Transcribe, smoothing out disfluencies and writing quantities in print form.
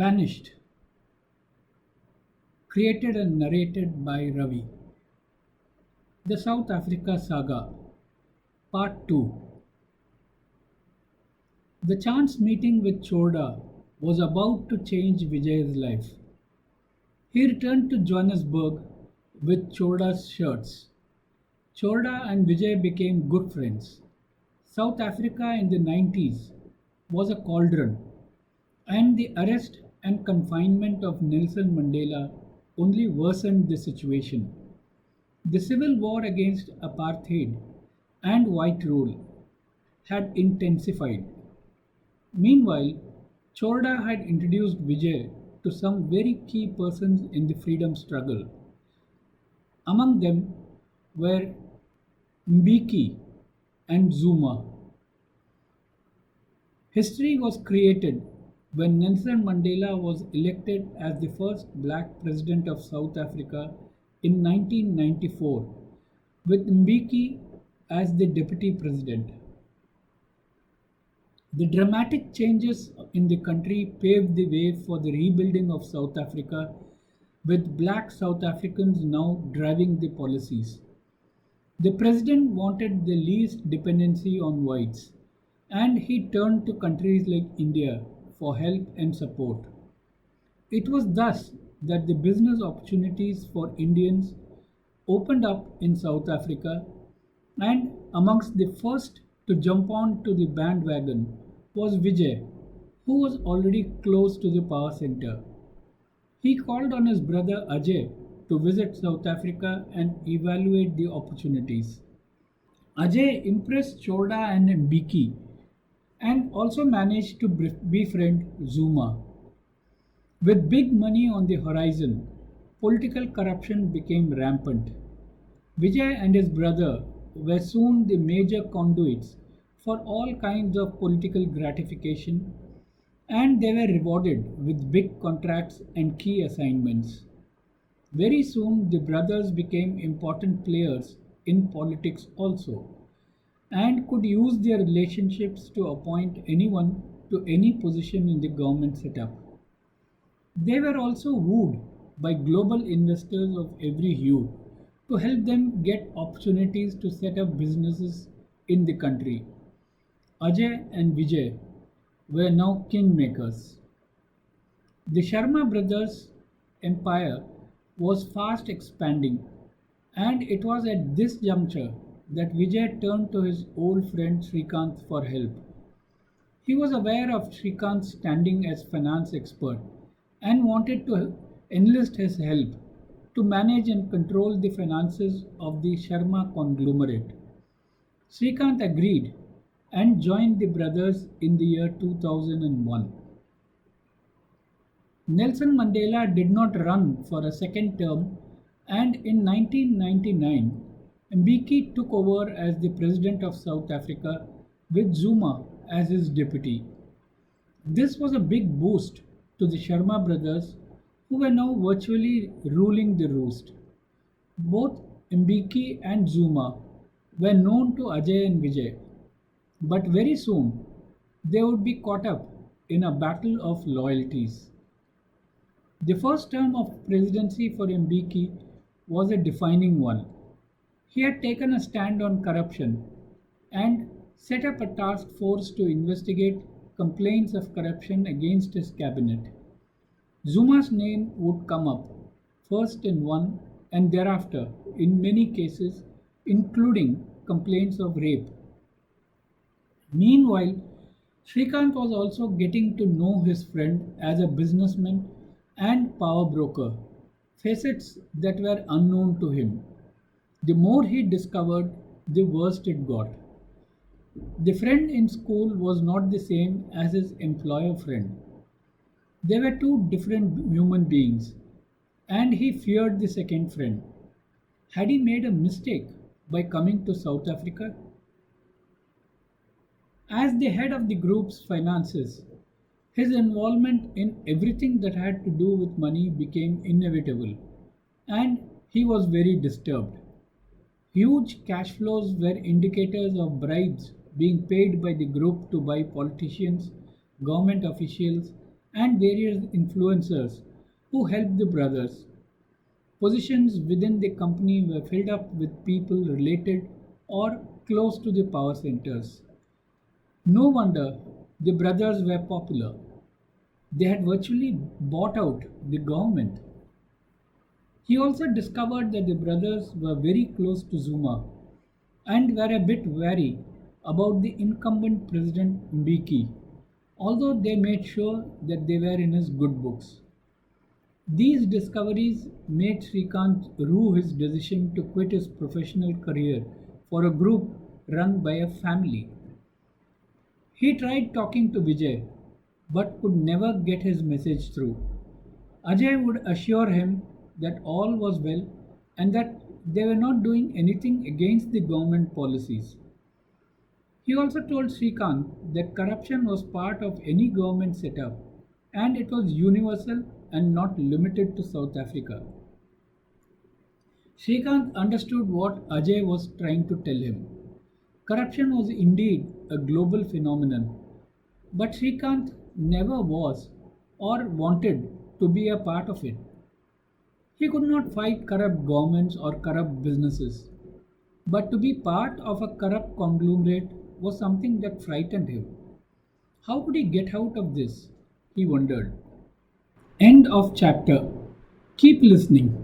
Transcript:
Banished, created and narrated by Ravi. The South Africa Saga, Part 2. The chance meeting with Chorda was about to change Vijay's life. He returned to Johannesburg with Chorda's shirts. Chorda and Vijay became good friends. South Africa in the 90s was a cauldron, and the arrest and confinement of Nelson Mandela only worsened the situation. The civil war against apartheid and white rule had intensified. Meanwhile, Chorda had introduced Vijay to some very key persons in the freedom struggle. Among them were Mbeki and Zuma. History was created when Nelson Mandela was elected as the first black president of South Africa in 1994, with Mbeki as the deputy president. The dramatic changes in the country paved the way for the rebuilding of South Africa, with black South Africans now driving the policies. The president wanted the least dependency on whites, and he turned to countries like India for help and support. It was thus that the business opportunities for Indians opened up in South Africa, and amongst the first to jump on to the bandwagon was Vijay, who was already close to the power center. He called on his brother Ajay to visit South Africa and evaluate the opportunities. Ajay impressed Chorda and Mbeki and also managed to befriend Zuma. With big money on the horizon, political corruption became rampant. Vijay and his brother were soon the major conduits for all kinds of political gratification, and they were rewarded with big contracts and key assignments. Very soon, the brothers became important players in politics also, and could use their relationships to appoint anyone to any position in the government setup. They were also wooed by global investors of every hue to help them get opportunities to set up businesses in the country. Ajay and Vijay were now kingmakers. The Sharma brothers' empire was fast expanding, and it was at this juncture that Vijay turned to his old friend Srikanth for help. He was aware of Srikanth's standing as finance expert and wanted to enlist his help to manage and control the finances of the Sharma conglomerate. Srikanth agreed and joined the brothers in the year 2001. Nelson Mandela did not run for a second term, and in 1999, Mbeki took over as the president of South Africa with Zuma as his deputy. This was a big boost to the Sharma brothers, who were now virtually ruling the roost. Both Mbeki and Zuma were known to Ajay and Vijay, but very soon they would be caught up in a battle of loyalties. The first term of presidency for Mbeki was a defining one. He had taken a stand on corruption and set up a task force to investigate complaints of corruption against his cabinet. Zuma's name would come up first in one and thereafter in many cases, including complaints of rape. Meanwhile, Srikanth was also getting to know his friend as a businessman and power broker, facets that were unknown to him. The more he discovered, the worse it got. The friend in school was not the same as his employer friend. They were two different human beings, and he feared the second friend. Had he made a mistake by coming to South Africa? As the head of the group's finances, his involvement in everything that had to do with money became inevitable, and he was very disturbed. Huge cash flows were indicators of bribes being paid by the group to buy politicians, government officials, and various influencers who helped the brothers. Positions within the company were filled up with people related or close to the power centers. No wonder the brothers were popular. They had virtually bought out the government. He also discovered that the brothers were very close to Zuma and were a bit wary about the incumbent president Mbeki, although they made sure that they were in his good books. These discoveries made Srikanth rue his decision to quit his professional career for a group run by a family. He tried talking to Vijay but could never get his message through. Ajay would assure him that all was well and that they were not doing anything against the government policies. He also told Srikanth that corruption was part of any government setup and it was universal and not limited to South Africa. Srikanth understood what Ajay was trying to tell him. Corruption was indeed a global phenomenon, but Srikanth never was or wanted to be a part of it. He could not fight corrupt governments or corrupt businesses, but to be part of a corrupt conglomerate was something that frightened him. How could he get out of this? He wondered. End of chapter. Keep listening.